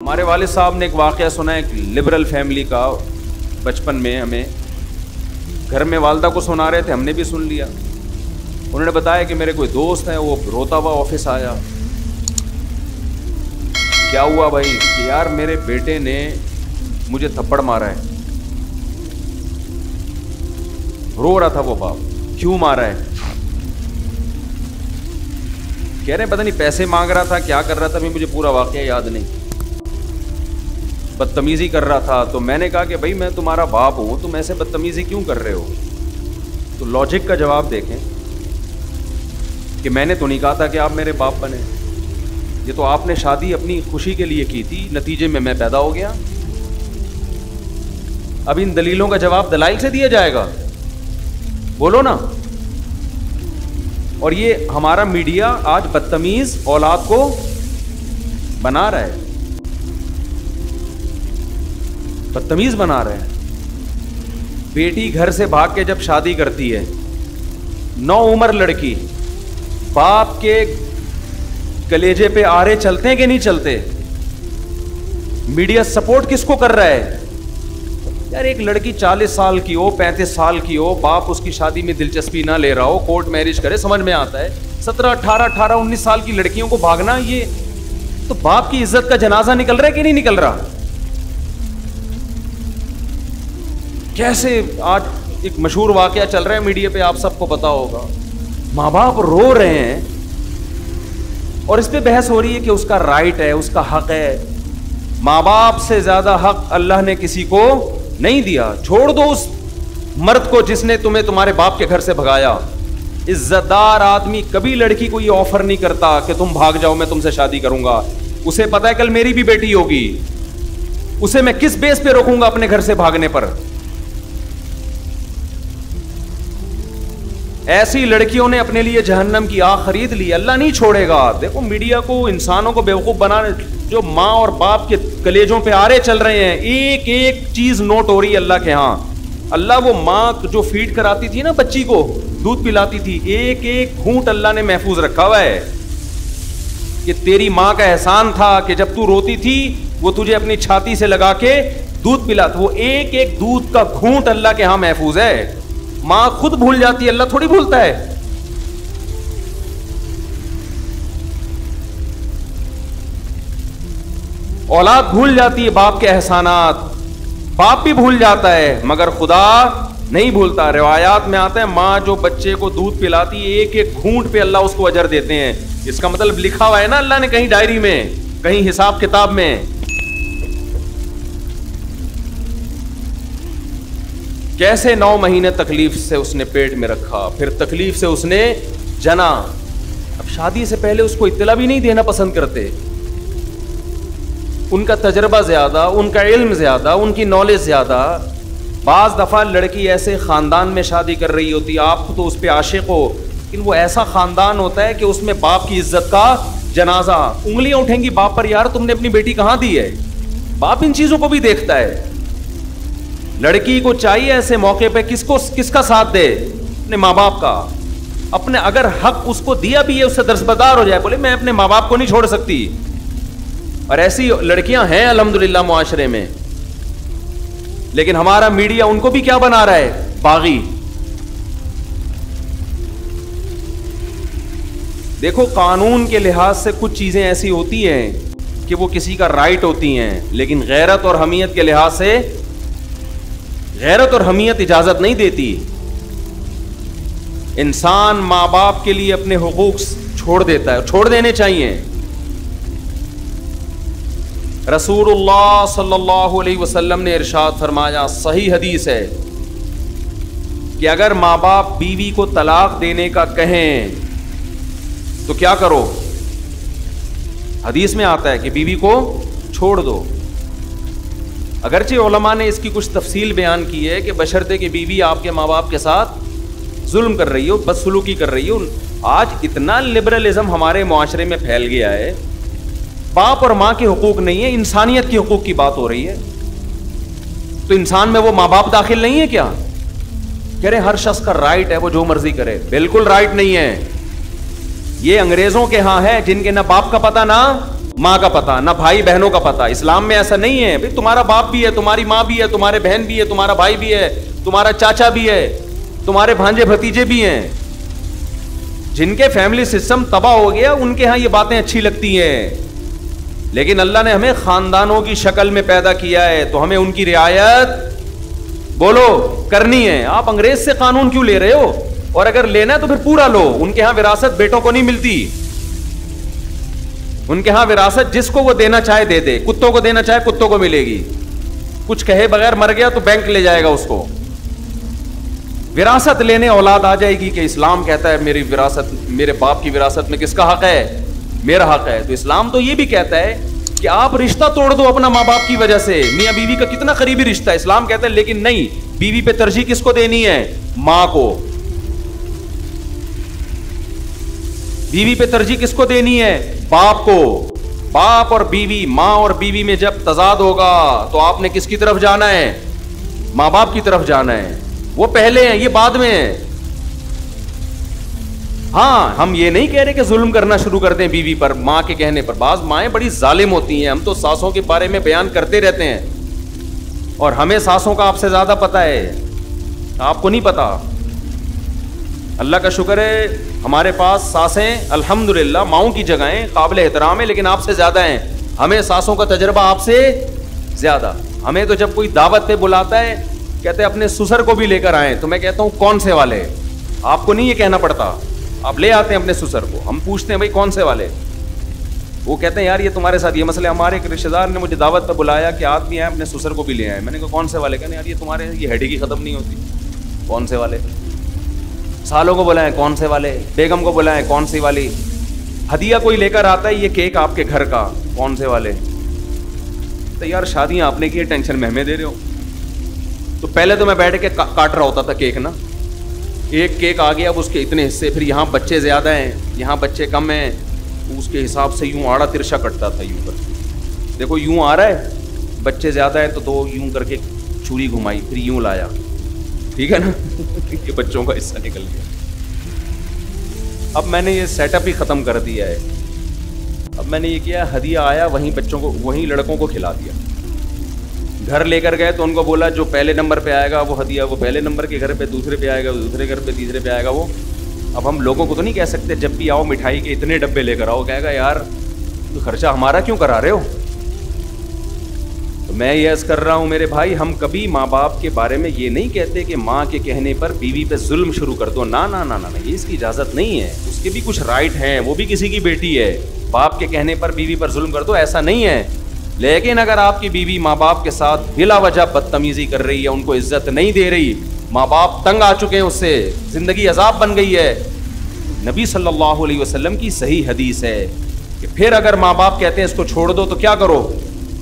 ہمارے والد صاحب نے ایک واقعہ سنا ہے، ایک لبرل فیملی کا، بچپن میں ہمیں گھر میں والدہ کو سنا رہے تھے، ہم نے بھی سن لیا. انہوں نے بتایا کہ میرے کوئی دوست ہے، وہ روتا ہوا آفس آیا. کیا ہوا بھائی؟ کہ یار میرے بیٹے نے مجھے تھپڑ مارا ہے. رو رہا تھا وہ باپ. کیوں مارا ہے؟ کہہ رہے ہیں پتہ نہیں پیسے مانگ رہا تھا، کیا کر رہا تھا، مجھے پورا واقعہ یاد نہیں. بدتمیزی کر رہا تھا. تو میں نے کہا کہ بھائی میں تمہارا باپ ہوں، تم ایسے بدتمیزی کیوں کر رہے ہو؟ تو لاجک کا جواب دیکھیں کہ میں نے تو نہیں کہا تھا کہ آپ میرے باپ بنے، یہ تو آپ نے شادی اپنی خوشی کے لیے کی تھی، نتیجے میں پیدا ہو گیا. اب ان دلیلوں کا جواب دلائل سے دیا جائے گا؟ بولو نا. اور یہ ہمارا میڈیا آج بدتمیز اولاد کو بنا رہا ہے، بدتمیز بنا رہے ہیں. بیٹی گھر سے بھاگ کے جب شادی کرتی ہے، نو عمر لڑکی، باپ کے کلیجے پہ آرے چلتے ہیں کہ نہیں چلتے؟ میڈیا سپورٹ کس کو کر رہا ہے؟ یار ایک لڑکی 40 سال کی ہو، 35 سال کی ہو، باپ اس کی شادی میں دلچسپی نہ لے رہا ہو، کورٹ میرج کرے، سمجھ میں آتا ہے. 17 18 19 سال کی لڑکیوں کو بھاگنا، یہ تو باپ کی عزت کا جنازہ نکل رہا ہے کہ نہیں نکل رہا؟ کیسے آج ایک مشہور واقعہ چل رہا ہے میڈیا پہ، آپ سب کو پتا ہوگا. ماں باپ رو رہے ہیں اور اس پہ بحث ہو رہی ہے کہ اس کا رائٹ ہے، اس کا حق ہے. ماں باپ سے زیادہ حق اللہ نے کسی کو نہیں دیا. چھوڑ دو اس مرد کو جس نے تمہیں تمہارے باپ کے گھر سے بھگایا. عزت دار آدمی کبھی لڑکی کو یہ آفر نہیں کرتا کہ تم بھاگ جاؤ، میں تم سے شادی کروں گا. اسے پتا ہے کل میری بھی بیٹی ہوگی، اسے میں کس بیس پہ روکوں گا اپنے گھر سے بھاگنے پر. ایسی لڑکیوں نے اپنے لیے جہنم کی آگ خرید لی. اللہ نہیں چھوڑے گا. دیکھو میڈیا کو، انسانوں کو بیوقوف بنانے، جو ماں اور باپ کے کلیجوں پہ آرے چل رہے ہیں، ایک ایک چیز نوٹ ہو رہی ہے اللہ کے ہاں. اللہ وہ ماں جو فیڈ کراتی تھی نا بچی کو، دودھ پلاتی تھی، ایک ایک گھونٹ اللہ نے محفوظ رکھا ہوا ہے. کہ تیری ماں کا احسان تھا کہ جب تو روتی تھی وہ تجھے اپنی چھاتی سے لگا کے دودھ پلاتا. وہ ایک ایک دودھ کا گھونٹ اللہ کے ہاں محفوظ ہے. ماں خود بھول جاتی ہے، اللہ تھوڑی بھولتا ہے. اولاد بھول جاتی ہے باپ کے احسانات، باپ بھی بھول جاتا ہے مگر خدا نہیں بھولتا. روایات میں آتا ہے ماں جو بچے کو دودھ پلاتی ہے، ایک ایک گھونٹ پہ اللہ اس کو اجر دیتے ہیں. اس کا مطلب لکھا ہوا ہے نا اللہ نے کہیں ڈائری میں، کہیں حساب کتاب میں. کیسے 9 مہینے تکلیف سے اس نے پیٹ میں رکھا، پھر تکلیف سے اس نے جنا. اب شادی سے پہلے اس کو اطلاع بھی نہیں دینا پسند کرتے. ان کا تجربہ زیادہ، ان کا علم زیادہ، ان کی نالج زیادہ. بعض دفعہ لڑکی ایسے خاندان میں شادی کر رہی ہوتی، آپ تو اس پہ عاشق ہو، لیکن وہ ایسا خاندان ہوتا ہے کہ اس میں باپ کی عزت کا جنازہ. انگلیاں اٹھیں گی باپ پر، یار تم نے اپنی بیٹی کہاں دی ہے. باپ ان چیزوں کو بھی دیکھتا ہے. لڑکی کو چاہیے ایسے موقع پہ کس کا ساتھ دے؟ اپنے ماں باپ کا. اپنے اگر حق اس کو دیا بھی ہے اس سے درسبدار ہو جائے، بولے میں اپنے ماں باپ کو نہیں چھوڑ سکتی. اور ایسی لڑکیاں ہیں الحمدللہ معاشرے میں. لیکن ہمارا میڈیا ان کو بھی کیا بنا رہا ہے؟ باغی. دیکھو قانون کے لحاظ سے کچھ چیزیں ایسی ہوتی ہیں کہ وہ کسی کا رائٹ ہوتی ہیں، لیکن غیرت اور حمیت کے لحاظ سے غیرت اور حمیت اجازت نہیں دیتی. انسان ماں باپ کے لیے اپنے حقوق چھوڑ دیتا ہے، چھوڑ دینے چاہیے. رسول اللہ صلی اللہ علیہ وسلم نے ارشاد فرمایا، صحیح حدیث ہے، کہ اگر ماں باپ بیوی کو طلاق دینے کا کہیں تو کیا کرو؟ حدیث میں آتا ہے کہ بیوی کو چھوڑ دو. اگرچہ علماء نے اس کی کچھ تفصیل بیان کی ہے کہ بشرطے کہ بیوی آپ کے ماں باپ کے ساتھ ظلم کر رہی ہو، بدسلوکی کر رہی ہو. آج اتنا لبرلزم ہمارے معاشرے میں پھیل گیا ہے، باپ اور ماں کے حقوق نہیں ہے، انسانیت کے حقوق کی بات ہو رہی ہے. تو انسان میں وہ ماں باپ داخل نہیں ہے کیا؟ کہہ رہے ہر شخص کا رائٹ ہے وہ جو مرضی کرے. بالکل رائٹ نہیں ہے. یہ انگریزوں کے ہاں ہے جن کے نہ باپ کا پتہ نہ ماں کا پتہ نہ بھائی بہنوں کا پتہ. اسلام میں ایسا نہیں ہے بھائی تمہارا باپ بھی ہے, تمہاری ماں بھی ہے, تمہارے بہن بھی ہے, تمہارا بھائی بھی ہے, تمہارا چاچا بھی ہے, تمہارے بھانجے بھتیجے بھی ہیں. جن کے فیملی سسٹم تباہ ہو گیا ان کے ہاں یہ باتیں اچھی لگتی ہیں, لیکن اللہ نے ہمیں خاندانوں کی شکل میں پیدا کیا ہے تو ہمیں ان کی رعایت بولو کرنی ہے. آپ انگریز سے قانون کیوں لے رہے ہو؟ اور اگر لینا ہے تو پھر پورا لو. ان کے ہاں وراثت بیٹوں کو نہیں ملتی, ان کے ہاں وراثت جس کو وہ دینا چاہے دے دے. کتوں کو دینا چاہے کتوں کو ملے گی, کچھ کہے بغیر مر گیا تو بینک لے جائے گا اس کو. وراثت لینے اولاد آ جائے گی کہ اسلام کہتا ہے میری وراثت, میرے باپ کی وراثت میں کس کا حق ہے؟ میرا حق ہے. تو اسلام تو یہ بھی کہتا ہے کہ آپ رشتہ توڑ دو اپنا ماں باپ کی وجہ سے. میاں بیوی کا کتنا قریبی رشتہ ہے, اسلام کہتا ہے لیکن نہیں, بیوی پہ ترجیح کس کو دینی ہے؟ ماں کو. بیوی پہ ترجیح کس کو دینی ہے؟ باپ کو. باپ اور بیوی, ماں اور بیوی میں جب تضاد ہوگا تو آپ نے کس کی طرف جانا ہے؟ ماں باپ کی طرف جانا ہے. وہ پہلے ہیں, یہ بعد میں ہیں. ہاں ہم یہ نہیں کہہ رہے کہ ظلم کرنا شروع کر دیں بیوی پر ماں کے کہنے پر. بعض مائیں بڑی ظالم ہوتی ہیں, ہم تو ساسوں کے بارے میں بیان کرتے رہتے ہیں اور ہمیں ساسوں کا آپ سے زیادہ پتہ ہے, آپ کو نہیں پتا. اللہ کا شکر ہے ہمارے پاس ساسیں الحمدللہ ماؤں کی جگہیں قابل احترام ہے, لیکن آپ سے زیادہ ہیں. ہمیں ساسوں کا تجربہ آپ سے زیادہ. ہمیں تو جب کوئی دعوت پہ بلاتا ہے کہتے ہیں اپنے سسر کو بھی لے کر آئیں, تو میں کہتا ہوں کون سے والے؟ آپ کو نہیں یہ کہنا پڑتا, آپ لے آتے ہیں اپنے سسر کو. ہم پوچھتے ہیں بھائی کون سے والے؟ وہ کہتے ہیں یار یہ تمہارے ساتھ یہ مسئلہ. ہمارے ایک رشتے دار نے مجھے دعوت پہ بلایا کہ آدمی آئے اپنے سسر کو بھی لے آئے. میں نے کہا کون سے والے؟ کہتے ہیں یار یہ تمہارے یہ ہڈی کی ختم نہیں ہوتی. کون سے والے؟ سالوں کو بلائیں کون سے والے, بیگم کو بلائیں کون سی والی, ہدیہ کوئی لے کر آتا ہے یہ کیک آپ کے گھر کا کون سے والے. تو یار شادیاں آپ نے کی, ٹینشن میں ہمیں دے رہے ہو. تو پہلے تو میں بیٹھ کے کاٹ رہا ہوتا تھا کیک نا, ایک کیک آ گیا اب اس کے اتنے حصے, پھر یہاں بچے زیادہ ہیں یہاں بچے کم ہیں, اس کے حساب سے یوں آڑا ترشا کٹتا تھا یوں کر. دیکھو یوں آ رہا ہے, بچے زیادہ ہیں تو دو یوں کر کے چوڑی گھمائی, پھر یوں لایا, ٹھیک ہے نا یہ بچوں کا حصہ نکل گیا. اب میں نے یہ سیٹ اپ ہی ختم کر دیا ہے. اب میں نے یہ کیا, ہدیہ آیا وہیں بچوں کو وہیں لڑکوں کو کھلا دیا. گھر لے کر گئے تو ان کو بولا جو پہلے نمبر پہ آئے گا وہ ہدیہ وہ پہلے نمبر کے گھر پہ, دوسرے پہ آئے گا وہ دوسرے گھر پہ, تیسرے پہ آئے گا وہ. اب ہم لوگوں کو تو نہیں کہہ سکتے جب بھی آؤ مٹھائی کے اتنے ڈبے لے کر آؤ, کہے گا یار تو خرچہ ہمارا کیوں کرا رہے ہو. تو میں یہ عرض کر رہا ہوں میرے بھائی, ہم کبھی ماں باپ کے بارے میں یہ نہیں کہتے کہ ماں کے کہنے پر بیوی پہ ظلم شروع کر دو. نا نا نا نا, یہ اس کی اجازت نہیں ہے. اس کے بھی کچھ رائٹ ہیں, وہ بھی کسی کی بیٹی ہے. باپ کے کہنے پر بیوی پر ظلم کر دو ایسا نہیں ہے. لیکن اگر آپ کی بیوی ماں باپ کے ساتھ بلا وجہ بدتمیزی کر رہی ہے, ان کو عزت نہیں دے رہی, ماں باپ تنگ آ چکے ہیں اس سے, زندگی عذاب بن گئی ہے. نبی صلی اللہ علیہ وسلم کی صحیح حدیث ہے کہ پھر اگر ماں باپ کہتے ہیں اس کو چھوڑ دو تو کیا کرو,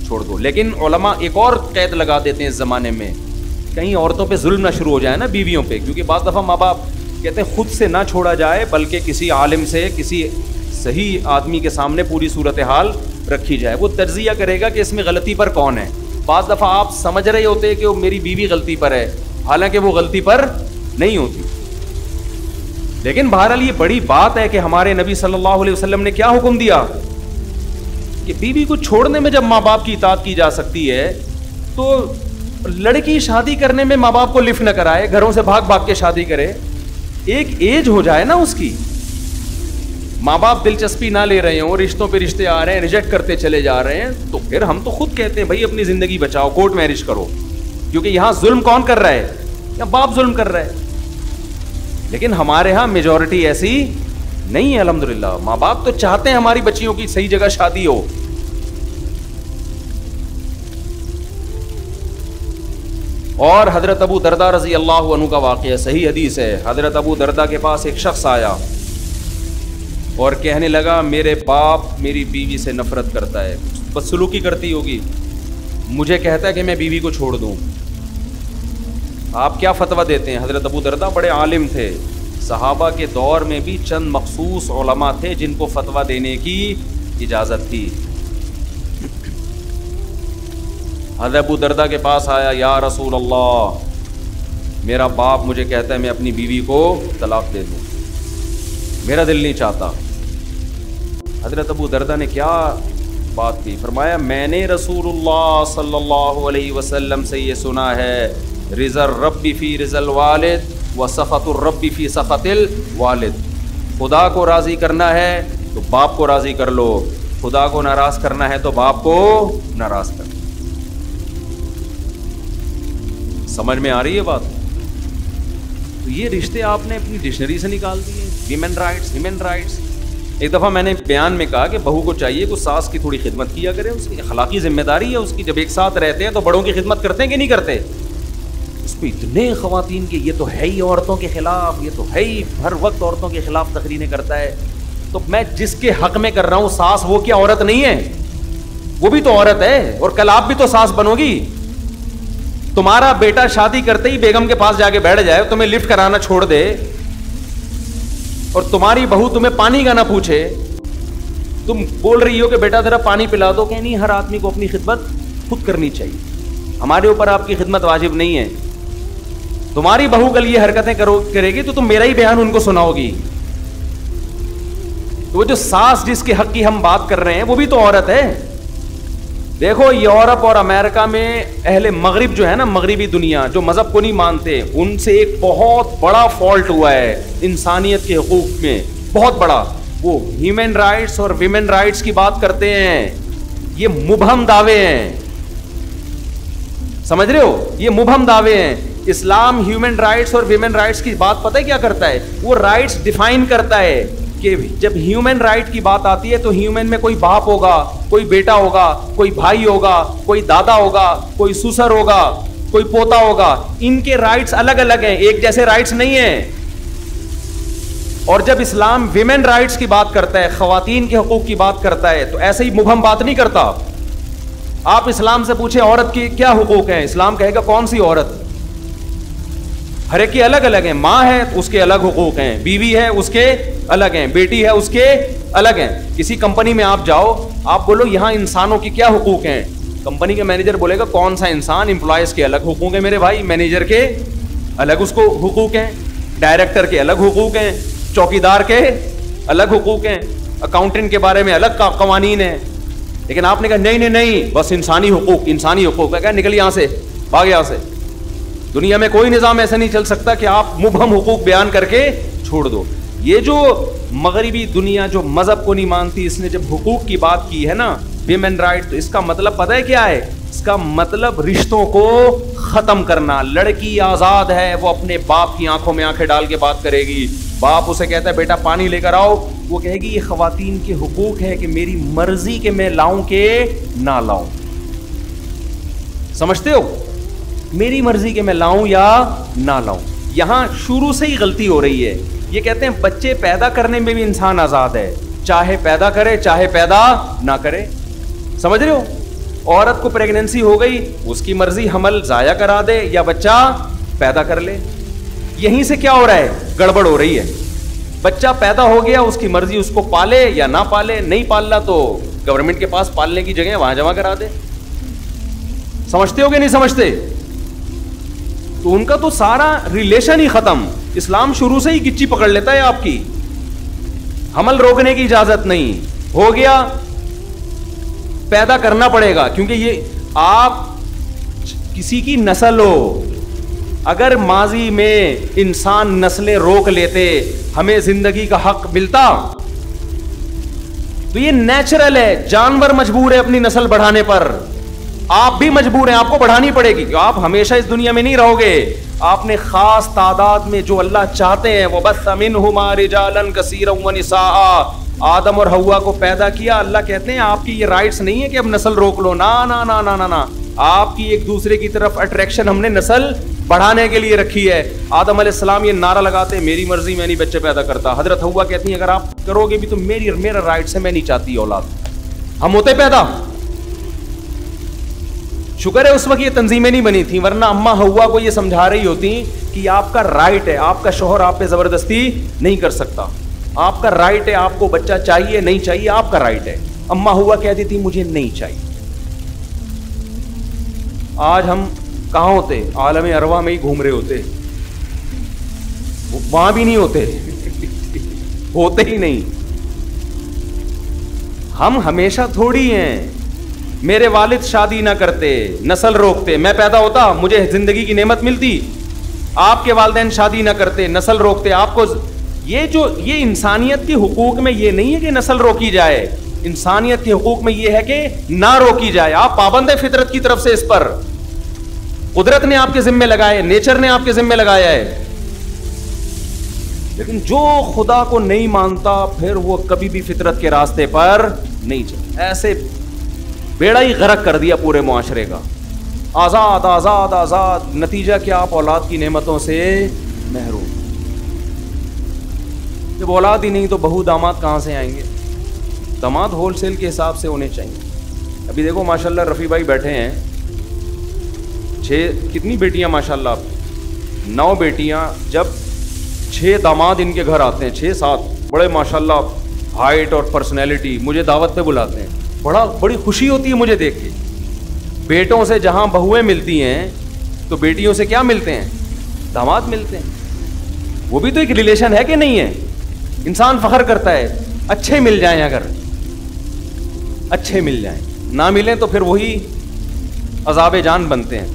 چھوڑ دو. لیکن علماء ایک اور قید لگا دیتے ہیں اس زمانے میں, کہیں عورتوں پہ ظلم نہ شروع ہو جائے نا بیویوں پہ, کیونکہ بعض دفعہ ماں باپ کہتے ہیں خود سے نہ چھوڑا جائے بلکہ کسی عالم سے, کسی صحیح آدمی کے سامنے پوری صورتحال رکھی جائے. وہ تجزیہ کرے گا کہ اس میں غلطی پر کون ہے. بعض دفعہ آپ سمجھ رہے ہوتے کہ وہ میری بیوی غلطی پر ہے, حالانکہ وہ غلطی پر نہیں ہوتی. لیکن بہرحال یہ بڑی بات ہے کہ ہمارے نبی صلی اللہ علیہ وسلم نے کیا حکم دیا کہ بیوی کو چھوڑنے میں جب ماں باپ کی اطاعت کی جا سکتی ہے تو لڑکی شادی کرنے میں ماں باپ کو لفٹ نہ کرائے, گھروں سے بھاگ بھاگ کے شادی کرے. ایک ایج ہو جائے نا اس کی, ماں باپ دلچسپی نہ لے رہے ہوں, رشتوں پہ رشتے آ رہے ہیں, ریجیکٹ کرتے چلے جا رہے ہیں, تو پھر ہم تو خود کہتے ہیں بھائی اپنی زندگی بچاؤ, کورٹ میرج کرو. کیونکہ یہاں ظلم کون کر رہا ہے؟ یا باپ ظلم کر رہا ہے. لیکن ہمارے ہاں میجورٹی ایسی نہیں ہے الحمدللہ. ماں باپ تو چاہتے ہیں ہماری بچیوں کی صحیح جگہ شادی ہو. اور حضرت ابو دردہ رضی اللہ عنہ کا واقعہ صحیح حدیث ہے. حضرت ابو دردہ کے پاس ایک شخص آیا اور کہنے لگا میرے باپ میری بیوی سے نفرت کرتا ہے, بدسلوکی کرتی ہوگی, مجھے کہتا ہے کہ میں بیوی کو چھوڑ دوں. آپ کیا فتویٰ دیتے ہیں؟ حضرت ابو دردہ بڑے عالم تھے, صحابہ کے دور میں بھی چند مخصوص علماء تھے جن کو فتویٰ دینے کی اجازت تھی. حضرت ابو دردہ کے پاس آیا, یا رسول اللہ میرا باپ مجھے کہتا ہے میں اپنی بیوی کو طلاق دے دوں, میرا دل نہیں چاہتا. حضرت ابو دردہ نے کیا بات کی. فرمایا میں نے رسول اللہ صلی اللہ علیہ وسلم سے یہ سنا ہے, رضا الرب فی رضا الوالد و سخط الرب فی سخط الوالد. خدا کو راضی کرنا ہے تو باپ کو راضی کر لو, خدا کو ناراض کرنا ہے تو باپ کو ناراض کر لو. سمجھ میں آ رہی ہے بات؟ تو یہ رشتے آپ نے اپنی ڈکشنری سے نکال دیے. Women rights, human rights. ایک دفعہ میں نے بیان میں کہا کہ بہو کو چاہیے کہ ساس کی تھوڑی خدمت کیا کرے, اس کی اخلاقی ذمہ داری ہے اس کی. جب ایک ساتھ رہتے ہیں تو بڑوں کی خدمت کرتے ہیں کہ نہیں کرتے؟ اس کو اتنے خواتین کے یہ تو ہے ہی عورتوں کے خلاف, یہ تو ہے ہی ہر وقت عورتوں کے خلاف تقریریں کرتا ہے. تو میں جس کے حق میں کر رہا ہوں ساس, وہ کیا عورت نہیں ہے؟ وہ بھی تو عورت ہے, اور کل آپ بھی تو ساس بنو گی. تمہارا بیٹا شادی کرتے ہی بیگم کے پاس جا کے بیٹھ جائے, تمہیں لفٹ کرانا چھوڑ دے, اور تمہاری بہو تمہیں پانی کا نہ پوچھے, تم بول رہی ہو کہ بیٹا ذرا پانی پلا دو, کہ نہیں ہر آدمی کو اپنی خدمت خود کرنی چاہیے, ہمارے اوپر آپ کی خدمت واجب نہیں ہے. تمہاری بہو کل یہ حرکتیں کرے گی تو تم میرا ہی بیان ان کو سناؤ گی. تو وہ جو ساس جس کے حق کی ہم بات کر رہے ہیں وہ بھی تو عورت ہے. دیکھو یورپ اور امریکہ میں اہل مغرب جو ہے نا, مغربی دنیا جو مذہب کو نہیں مانتے, ان سے ایک بہت بڑا فالٹ ہوا ہے انسانیت کے حقوق میں, بہت بڑا. وہ ہیومن رائٹس اور ویمن رائٹس کی بات کرتے ہیں, یہ مبہم دعوے ہیں, سمجھ رہے ہو, یہ مبہم دعوے ہیں. اسلام ہیومن رائٹس اور ویمن رائٹس کی بات پتہ ہے کیا کرتا ہے؟ وہ رائٹس ڈیفائن کرتا ہے کہ جب ہیومن رائٹ کی بات آتی ہے تو ہیومن میں کوئی باپ ہوگا, کوئی بیٹا ہوگا, کوئی بھائی ہوگا, کوئی دادا ہوگا, کوئی سسر ہوگا, کوئی پوتا ہوگا. ان کے رائٹس الگ الگ ہیں, ایک جیسے رائٹس نہیں ہیں. اور جب اسلام ویمن رائٹس کی بات کرتا ہے, خواتین کے حقوق کی بات کرتا ہے, تو ایسے ہی مبہم بات نہیں کرتا. آپ اسلام سے پوچھیں عورت کی کیا حقوق ہیں, اسلام کہے گا کون سی عورت؟ ہر ایک کے الگ الگ ہیں. ماں ہے اس کے الگ حقوق ہیں, بیوی ہے اس کے الگ ہیں, بیٹی ہے اس کے الگ ہیں. کسی کمپنی میں آپ جاؤ, آپ بولو یہاں انسانوں کی کیا حقوق ہیں, کمپنی کے مینیجر بولے گا کون سا انسان, امپلائز کے الگ حقوق ہیں میرے بھائی, مینیجر کے الگ اس کو حقوق ہیں, ڈائریکٹر کے الگ حقوق ہیں, چوکیدار کے الگ حقوق ہیں, اکاؤنٹنٹ کے بارے میں الگ قوانین ہیں. لیکن آپ نے کہا نہیں نہیں نہیں, بس انسانی حقوق, انسانی حقوق ہے. کہا نکل یہاں سے, بھاگ یہاں سے. دنیا میں کوئی نظام ایسا نہیں چل سکتا کہ آپ مبہم حقوق بیان کر کے چھوڑ دو. یہ جو مغربی دنیا جو مذہب کو نہیں مانتی, اس نے جب حقوق کی بات کی ہے نا, ویمن رائٹ, تو اس کا مطلب پتہ ہے کیا ہے؟ اس کا مطلب رشتوں کو ختم کرنا. لڑکی آزاد ہے, وہ اپنے باپ کی آنکھوں میں آنکھیں ڈال کے بات کرے گی. باپ اسے کہتا ہے بیٹا پانی لے کر آؤ, وہ کہے گی یہ خواتین کے حقوق ہے کہ میری مرضی کہ میں لاؤں کہ نہ لاؤں. سمجھتے ہو؟ میری مرضی کہ میں لاؤں یا نہ لاؤں. یہاں شروع سے ہی غلطی ہو رہی ہے. یہ کہتے ہیں بچے پیدا کرنے میں بھی انسان آزاد ہے, چاہے پیدا کرے چاہے پیدا نہ کرے. سمجھ رہے ہو؟ عورت کو پریگننسی ہو گئی, اس کی مرضی حمل ضائع کرا دے یا بچہ پیدا کر لے. یہیں سے کیا ہو رہا ہے؟ گڑبڑ ہو رہی ہے. بچہ پیدا ہو گیا, اس کی مرضی اس کو پالے یا نہ پالے, نہیں پالنا تو گورنمنٹ کے پاس پالنے کی جگہ وہاں جمع کرا دے. سمجھتے ہو کہ نہیں سمجھتے؟ تو ان کا تو سارا ریلیشن ہی ختم. اسلام شروع سے ہی گچی پکڑ لیتا ہے آپ کی, حمل روکنے کی اجازت نہیں. ہو گیا, پیدا کرنا پڑے گا, کیونکہ یہ آپ کسی کی نسل ہو. اگر ماضی میں انسان نسلیں روک لیتے, ہمیں زندگی کا حق ملتا. تو یہ نیچرل ہے, جانور مجبور ہے اپنی نسل بڑھانے پر, آپ بھی مجبور ہیں, آپ کو بڑھانی پڑے گی. کہ آپ ہمیشہ اس دنیا میں نہیں رہو گے. آپ نے خاص تعداد میں جو اللہ چاہتے ہیں, وَبَثَّ مِنْهُمَا رِجَالًا كَثِيرًا وَنِسَاءً, آدم اور حوا کو پیدا کیا. اللہ کہتے ہیں آپ کی یہ رائٹس نہیں ہے کہ اب نسل روک لو, نا نا نا نا نا نا. آپ کی ایک دوسرے کی طرف اٹریکشن ہم نے نسل بڑھانے کے لیے رکھی ہے. آدم علیہ السلام یہ نعرہ لگاتے میری مرضی, میں نہیں بچے پیدا کرتا. حضرت حوا کہتی ہیں اگر آپ کرو گے بھی تو میرا رائٹس ہے, میں نہیں چاہتی اولاد. ہم ہوتے پیدا. شکر ہے اس وقت یہ تنظیمیں نہیں بنی تھیں, ورنہ اماں حوا کو یہ سمجھا رہی ہوتی کہ آپ کا رائٹ ہے, آپ کا شوہر آپ پہ زبردستی نہیں کر سکتا, آپ کا رائٹ ہے, آپ کو بچہ چاہیے نہیں چاہیے آپ کا رائٹ ہے. اماں حوا کہتی تھی مجھے نہیں چاہیے. آج ہم کہاں ہوتے؟ عالم ارواح میں ہی گھوم رہے ہوتے, وہاں بھی نہیں ہوتے, ہوتے ہی نہیں. ہم ہمیشہ تھوڑی ہیں. میرے والد شادی نہ کرتے, نسل روکتے, میں پیدا ہوتا, مجھے زندگی کی نعمت ملتی. آپ کے والدین شادی نہ کرتے, نسل روکتے, آپ کو یہ انسانیت کے حقوق میں یہ نہیں ہے کہ نسل روکی جائے, انسانیت کے حقوق میں یہ ہے کہ نہ روکی جائے. آپ پابند ہیں فطرت کی طرف سے, اس پر قدرت نے آپ کے ذمے لگائے, نیچر نے آپ کے ذمے لگایا ہے. لیکن جو خدا کو نہیں مانتا پھر وہ کبھی بھی فطرت کے راستے پر نہیں چلتا. ایسے بیڑا ہی غرق کر دیا پورے معاشرے کا. آزاد آزاد آزاد, نتیجہ کیا؟ آپ اولاد کی نعمتوں سے محروم. جب اولاد ہی نہیں تو بہو داماد کہاں سے آئیں گے؟ داماد ہول سیل کے حساب سے ہونے چاہیے. ابھی دیکھو ماشاءاللہ رفیع بھائی بیٹھے ہیں, 6 کتنی بیٹیاں ماشاءاللہ, 9 بیٹیاں. جب 6 داماد ان کے گھر آتے ہیں, 6-7 بڑے ماشاءاللہ ہائٹ اور پرسنالٹی, مجھے دعوت پہ بلاتے ہیں, بڑی خوشی ہوتی ہے مجھے دیکھ کے. بیٹوں سے جہاں بہویں ملتی ہیں تو بیٹیوں سے کیا ملتے ہیں؟ داماد ملتے ہیں. وہ بھی تو ایک ریلیشن ہے کہ نہیں ہے؟ انسان فخر کرتا ہے اچھے مل جائیں, اگر اچھے مل جائیں, نہ ملیں تو پھر وہی عذاب جان بنتے ہیں.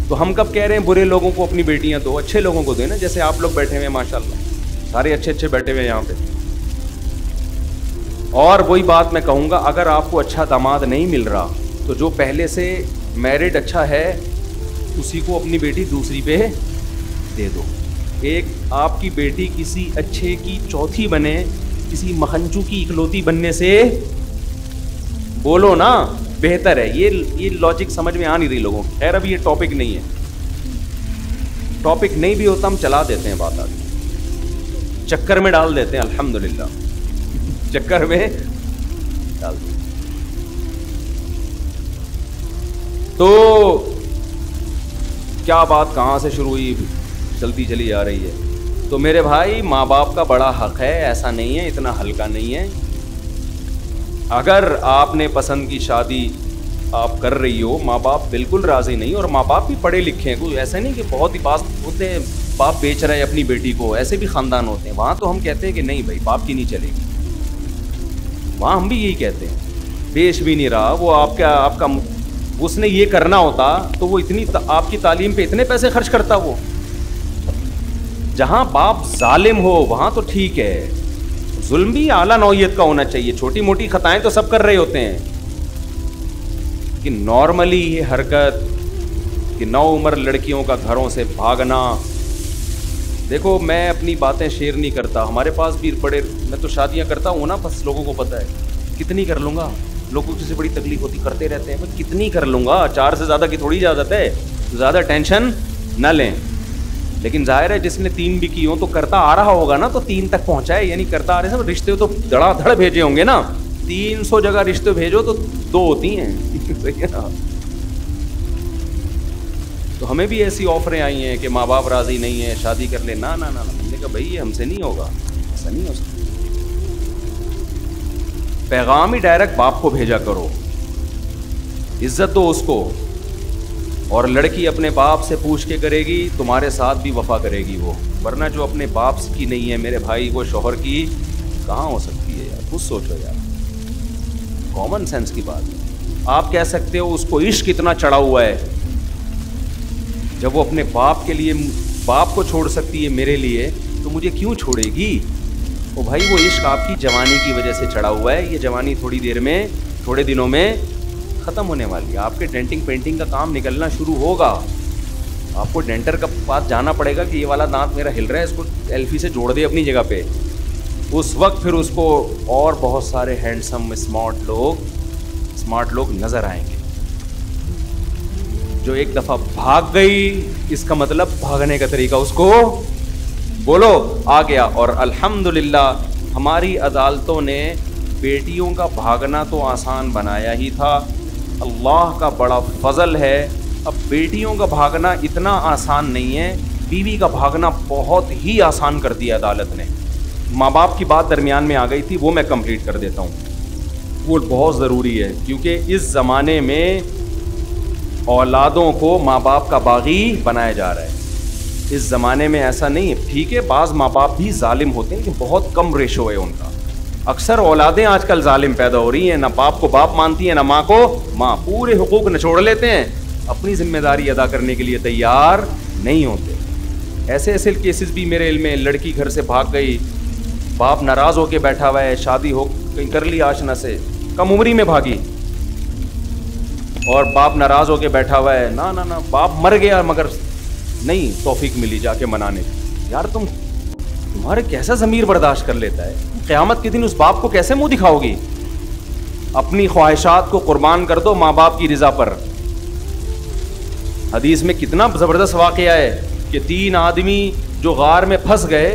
تو ہم کب کہہ رہے ہیں برے لوگوں کو اپنی بیٹیاں دو, اچھے لوگوں کو دیں نا. جیسے آپ لوگ بیٹھے ہوئے ہیں ماشاءاللہ, سارے اچھے اچھے بیٹھے ہوئے ہیں یہاں پہ. اور وہی بات میں کہوں گا, اگر آپ کو اچھا داماد نہیں مل رہا تو جو پہلے سے میرڈ اچھا ہے اسی کو اپنی بیٹی دوسری پہ دے دو. ایک آپ کی بیٹی کسی اچھے کی چوتھی بنے, کسی مکھنچو کی اکلوتی بننے سے بولو نا بہتر ہے. یہ لاجک سمجھ میں آ نہیں رہی لوگوں. خیر ابھی یہ ٹاپک نہیں ہے, ٹاپک نہیں بھی ہوتا ہم چلا دیتے ہیں بات, آگے چکر میں ڈال دیتے ہیں. الحمدللہ چکر میں ڈال دیتے. تو کیا بات کہاں سے شروع ہوئی, چلتی چلی آ رہی ہے. تو میرے بھائی ماں باپ کا بڑا حق ہے, ایسا نہیں ہے, اتنا ہلکا نہیں ہے. اگر آپ نے پسند کی شادی آپ کر رہی ہو, ماں باپ بالکل راضی نہیں, اور ماں باپ بھی پڑھے لکھے ہیں, کوئی ایسا نہیں کہ بہت ہی پاس ہوتے ہیں باپ بیچ رہے اپنی بیٹی کو, ایسے بھی خاندان ہوتے ہیں. وہاں تو ہم کہتے ہیں کہ نہیں بھائی باپ کی نہیں چلے گی, وہاں ہم بھی یہی کہتے ہیں. بیچ بھی نہیں رہا وہ, آپ کا اس نے یہ کرنا ہوتا تو وہ اتنی آپ کی تعلیم پہ اتنے پیسے خرچ کرتا. وہ جہاں باپ ظالم ہو وہاں تو ٹھیک ہے, ظلم بھی اعلیٰ نوعیت کا ہونا چاہیے. چھوٹی موٹی خطائیں تو سب کر رہے ہوتے ہیں, کہ نارملی یہ حرکت کہ نو عمر لڑکیوں کا گھروں سے بھاگنا. دیکھو میں اپنی باتیں شیئر نہیں کرتا, ہمارے پاس بھی بڑے, میں تو شادیاں کرتا ہوں نا, بس لوگوں کو پتہ ہے کتنی کر لوں گا. لوگوں کی سے بڑی تکلیف ہوتی, کرتے رہتے ہیں, بس کتنی کر لوں گا, 4 سے زیادہ کی تھوڑی اجازت ہے, زیادہ ٹینشن نہ لیں. لیکن ظاہر ہے جس نے 3 بھی کی ہوں تو کرتا آ رہا ہوگا نا, تو 3 تک پہنچائے, یعنی کرتا آ رہے ہیں. رشتے تو دھڑا دھڑ بھیجے ہوں گے نا, 300 جگہ رشتے بھیجو تو 2 ہوتی ہیں. صحیح ہے نا. تو ہمیں بھی ایسی آفریں آئی ہیں کہ ماں باپ راضی نہیں ہے, شادی کر لے. نہ ہم نے کہا بھائی یہ ہم سے نہیں ہوگا, ایسا نہیں ہو سکتا. پیغام ہی ڈائریکٹ باپ کو بھیجا کرو, عزت دو اس کو. اور لڑکی اپنے باپ سے پوچھ کے کرے گی, تمہارے ساتھ بھی وفا کرے گی وہ. ورنہ جو اپنے باپ کی نہیں ہے میرے بھائی, وہ شوہر کی کہاں ہو سکتی ہے یار. خود سوچو یار, کامن سینس کی بات ہے. آپ کہہ سکتے ہو اس کو عشق اتنا چڑھا ہوا ہے, جب وہ اپنے باپ کے لیے باپ کو چھوڑ سکتی ہے میرے لیے, تو مجھے کیوں چھوڑے گی؟ او بھائی وہ عشق آپ کی جوانی کی وجہ سے چڑھا ہوا ہے. یہ جوانی تھوڑی دیر میں, تھوڑے دنوں میں ختم ہونے والی ہے. آپ کے ڈینٹنگ پینٹنگ کا کام نکلنا شروع ہوگا. آپ کو ڈینٹر کا پاس جانا پڑے گا کہ یہ والا دانت میرا ہل رہا ہے, اس کو ایلفی سے جوڑ دے اپنی جگہ پہ. اس وقت پھر اس کو اور بہت سارے ہینڈسم اسمارٹ لوگ نظر آئیں گے. جو ایک دفعہ بھاگ گئی, اس کا مطلب بھاگنے کا طریقہ اس کو بولو آ گیا. اور الحمدللہ ہماری عدالتوں نے بیٹیوں کا بھاگنا تو آسان بنایا ہی تھا, اللہ کا بڑا فضل ہے. اب بیٹیوں کا بھاگنا اتنا آسان نہیں ہے, بیوی کا بھاگنا بہت ہی آسان کر دیا عدالت نے. ماں باپ کی بات درمیان میں آ گئی تھی, وہ میں کمپلیٹ کر دیتا ہوں, وہ بہت ضروری ہے. کیونکہ اس زمانے میں اولادوں کو ماں باپ کا باغی بنایا جا رہا ہے. اس زمانے میں ایسا نہیں ہے. ٹھیک ہے بعض ماں باپ بھی ظالم ہوتے ہیں, لیکن بہت کم ریشو ہے ان کا. اکثر اولادیں آج کل ظالم پیدا ہو رہی ہیں, نہ باپ کو باپ مانتی ہیں نہ ماں کو ماں, پورے حقوق نچوڑ لیتے ہیں, اپنی ذمہ داری ادا کرنے کے لیے تیار نہیں ہوتے. ایسے ایسے کیسز بھی میرے علم میں, لڑکی گھر سے بھاگ گئی, باپ ناراض ہو کے بیٹھا ہوا ہے, شادی ہو کہیں کر لی آشنا سے, کم عمری میں بھاگی, اور باپ ناراض ہو کے بیٹھا ہوا ہے, نہ باپ مر گیا مگر نہیں توفیق ملی جا کے منانے. یار تمہارے کیسا ضمیر برداشت کر لیتا ہے؟ قیامت کے دن اس باپ کو کیسے منہ دکھاؤ گی؟ اپنی خواہشات کو قربان کر دو ماں باپ کی رضا پر. حدیث میں کتنا زبردست واقعہ ہے کہ 3 آدمی جو غار میں پھنس گئے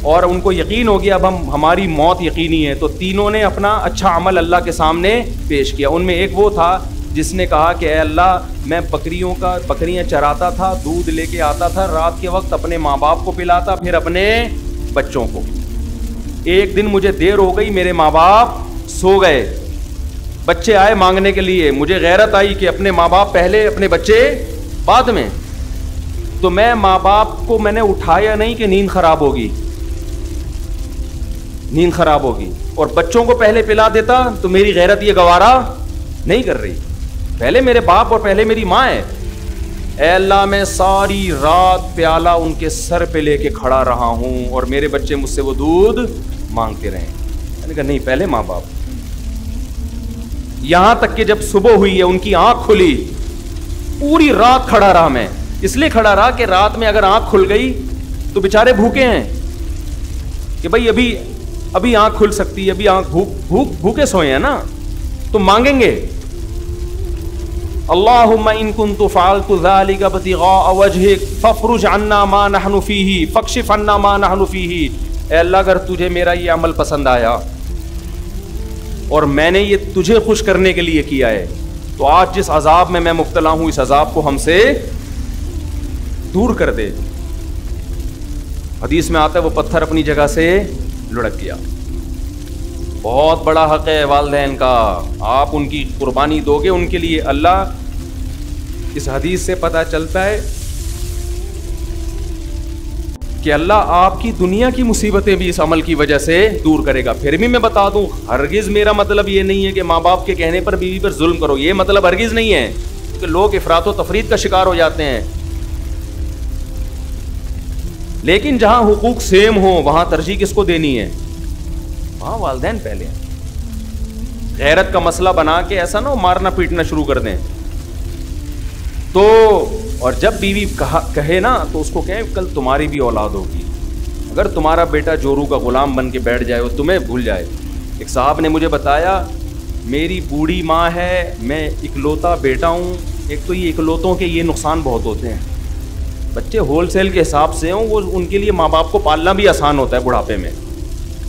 اور ان کو یقین ہو گیا اب ہماری موت یقینی ہے, تو تینوں نے اپنا اچھا عمل اللہ کے سامنے پیش کیا. ان میں ایک وہ تھا جس نے کہا کہ اے اللہ, میں بکریاں چراتا تھا, دودھ لے کے آتا تھا, رات کے وقت اپنے ماں باپ کو پلاتا, پھر اپنے بچوں کو. ایک دن مجھے دیر ہو گئی, میرے ماں باپ سو گئے, بچے آئے مانگنے کے لیے, مجھے غیرت آئی کہ اپنے ماں باپ پہلے اپنے بچے بعد میں, تو میں ماں باپ کو میں نے اٹھایا نہیں کہ نیند خراب ہوگی, اور بچوں کو پہلے پلا دیتا تو میری غیرت یہ گوارا نہیں کر رہی, پہلے میرے باپ اور پہلے میری ماں ہے. اے اللہ, میں ساری رات پیالہ ان کے سر پہ لے کے کھڑا رہا ہوں اور میرے بچے مجھ سے وہ دودھ مانگتے رہے. میں نے کہا نہیں, پہلے ماں باپ. یہاں تک کہ جب صبح ہوئی ہے, ان کی آنکھ کھلی, پوری رات کھڑا رہا میں, اس لیے کھڑا رہا کہ رات میں اگر آنکھ کھل گئی تو بیچارے بھوکے ہیں کہ بھائی ابھی آنکھ کھل سکتی ہے, ابھی آنکھ بھوکے سوئے ہیں نا, تو مانگیں گے. اللہم ان کنت فعلت ذلک ابتغاء وجہک فافرج عنا ما نحن فیہ فاکشف عنا ما نحن فیہ. اے اللہ, اگر تجھے میرا یہ عمل پسند آیا اور میں نے یہ تجھے خوش کرنے کے لیے کیا ہے, تو آج جس عذاب میں مبتلا ہوں اس عذاب کو ہم سے دور کر دے. حدیث میں آتا ہے وہ پتھر اپنی جگہ سے لڑک گیا. بہت بڑا حق ہے والدین کا, آپ ان کی قربانی دو گے ان کے لیے. اللہ, اس حدیث سے پتہ چلتا ہے کہ اللہ آپ کی دنیا کی مصیبتیں بھی اس عمل کی وجہ سے دور کرے گا. پھر بھی میں بتا دوں, ہرگز میرا مطلب یہ نہیں ہے کہ ماں باپ کے کہنے پر بیوی پر ظلم کرو, یہ مطلب ہرگز نہیں ہے, کہ لوگ افراط و تفریط کا شکار ہو جاتے ہیں. لیکن جہاں حقوق سیم ہوں وہاں ترجیح کس کو دینی ہے؟ وہاں والدین پہلے ہیں. غیرت کا مسئلہ بنا کے ایسا نہ ہو مارنا پیٹنا شروع کر دیں. تو اور جب بیوی کہے نا تو اس کو کہیں کل تمہاری بھی اولاد ہوگی. اگر تمہارا بیٹا جورو کا غلام بن کے بیٹھ جائے اور تمہیں بھول جائے. ایک صاحب نے مجھے بتایا, میری بوڑھی ماں ہے, میں اکلوتا بیٹا ہوں. ایک تو یہ اکلوتوں کے یہ نقصان بہت ہوتے ہیں, بچے ہول سیل کے حساب سے ہوں, وہ ان کے لیے ماں باپ کو پالنا بھی آسان ہوتا ہے بڑھاپے میں.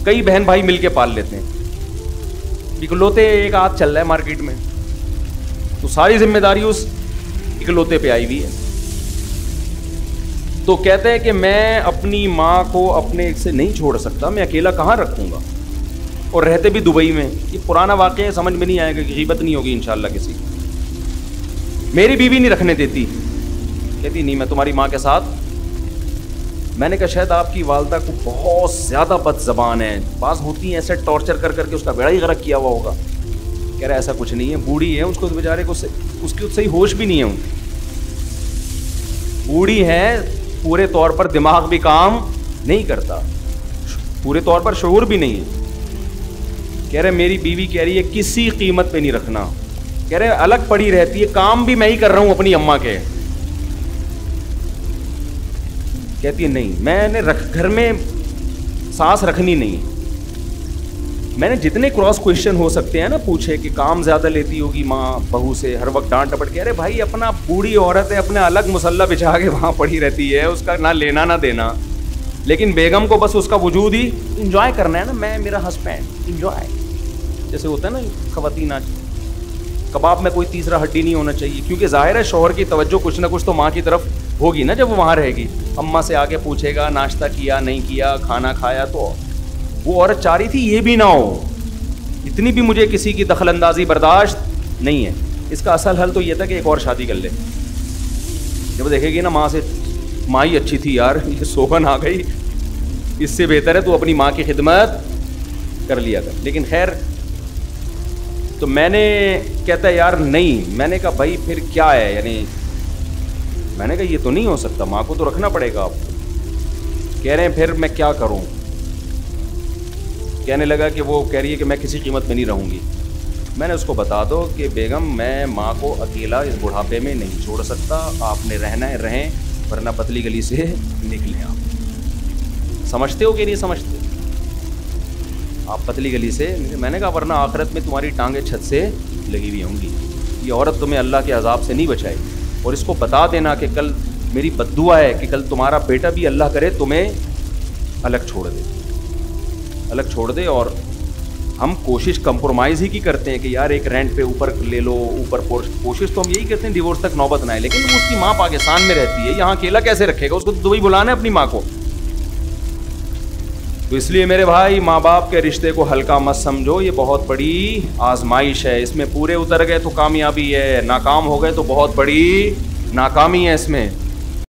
کئی بہن بھائی مل کے پال لیتے ہیں. اکلوتے ایک ہاتھ چل رہا ہے مارکیٹ میں, تو ساری ذمہ داری اس اکلوتے پہ آئی ہوئی ہے. تو کہتے ہیں کہ میں اپنی ماں کو اپنے سے نہیں چھوڑ سکتا, میں اکیلا کہاں رکھوں گا, اور رہتے بھی دبئی میں. یہ پرانا واقعہ ہے, سمجھ میں نہیں آئے گا, غیبت نہیں ہوگی انشاءاللہ کسی کی. میری بیوی نہیں رکھنے دیتی, کہتی نہیں میں تمہاری ماں کے ساتھ. میں نے کہا شاید آپ کی والدہ کو بہت زیادہ بد زبان ہے, بعض ہوتی ہیں ایسے ٹارچر کر کر کے اس کا بیڑا ہی غرق کیا ہوا ہوگا. کہہ رہا ایسا کچھ نہیں ہے, بوڑھی ہے, اس کو بیچارے کو اس کی صحیح ہوش بھی نہیں ہے, بوڑھی ہے, پورے طور پر دماغ بھی کام نہیں کرتا, پورے طور پر شعور بھی نہیں ہے. کہہ رہے میری بیوی کہہ رہی ہے کسی قیمت پہ نہیں رکھنا. کہہ رہے الگ پڑی رہتی ہے, کام بھی میں ہی کر رہا ہوں اپنی اماں کے. کہتی ہے نہیں, میں نے گھر میں سانس رکھنی نہیں. میں نے جتنے کراس کوشچن ہو سکتے ہیں نا پوچھے کہ کام زیادہ لیتی ہوگی ماں بہو سے, ہر وقت ڈانٹ ڈپٹ. کہہ رہے بھائی اپنا بوڑھی عورت ہے, اپنے الگ مسلح بچھا کے وہاں پڑی رہتی ہے, اس کا نہ لینا نہ دینا, لیکن بیگم کو بس اس کا وجود ہی انجوائے کرنا ہے نا. میں میرا ہسبینڈ انجوائے, جیسے ہوتا ہے نا خواتین آج, کباب میں کوئی تیسرا ہڈی نہیں ہونا چاہیے, کیونکہ ظاہر ہے شوہر کی توجہ کچھ نہ کچھ تو ماں کی طرف ہوگی نا جب وہ وہاں رہے گی. اماں سے آگے پوچھے گا ناشتہ کیا نہیں کیا, کھانا کھایا, تو وہ عورت چاہ رہی تھی یہ بھی نہ ہو. اتنی بھی مجھے کسی کی دخل اندازی برداشت نہیں ہے. اس کا اصل حل تو یہ تھا کہ ایک اور شادی کر لے. جب دیکھے گی نا ماں سے, ماں ہی اچھی تھی یار, یہ سوگن آ گئی, اس سے بہتر ہے تو اپنی ماں کی خدمت کر لیا کر. لیکن خیر تو میں نے کہتا ہے یار نہیں. میں نے کہا بھائی پھر کیا ہے, یعنی میں نے کہا یہ تو نہیں ہو سکتا, ماں کو تو رکھنا پڑے گا آپ کو. کہہ رہے ہیں پھر میں کیا کروں. کہنے لگا کہ وہ کہہ رہی ہے کہ میں کسی قیمت میں نہیں رہوں گی. میں نے اس کو بتا دو کہ بیگم میں ماں کو اکیلا اس بڑھاپے میں نہیں چھوڑ سکتا, آپ نے رہنا ہے رہیں, ورنہ پتلی گلی سے نکلیں. آپ سمجھتے ہو کہ نہیں سمجھتے, آپ پتلی گلی سے. میں نے کہا ورنہ آخرت میں تمہاری ٹانگیں چھت سے لگی ہوئی ہوں گی. یہ عورت تمہیں اللہ کے عذاب سے نہیں بچائے گی. اور اس کو بتا دینا کہ کل میری بد دعا ہے کہ کل تمہارا بیٹا بھی اللہ کرے تمہیں الگ چھوڑ دے, الگ چھوڑ دے. اور ہم کوشش کمپرومائز ہی کی کرتے ہیں کہ یار ایک رینٹ پہ اوپر لے لو, اوپر کوشش تو ہم یہی کرتے ہیں ڈیورس تک نوبت نہ آئے. لیکن اس کی ماں پاکستان میں رہتی ہے, یہاں اکیلا کیسے رکھے گا, اس کو تو دبئی بلانا ہے اپنی ماں کو. تو اس لیے میرے بھائی ماں باپ کے رشتے کو ہلکا مت سمجھو, یہ بہت بڑی آزمائش ہے. اس میں پورے اتر گئے تو کامیابی ہے, ناکام ہو گئے تو بہت بڑی ناکامی ہے اس میں.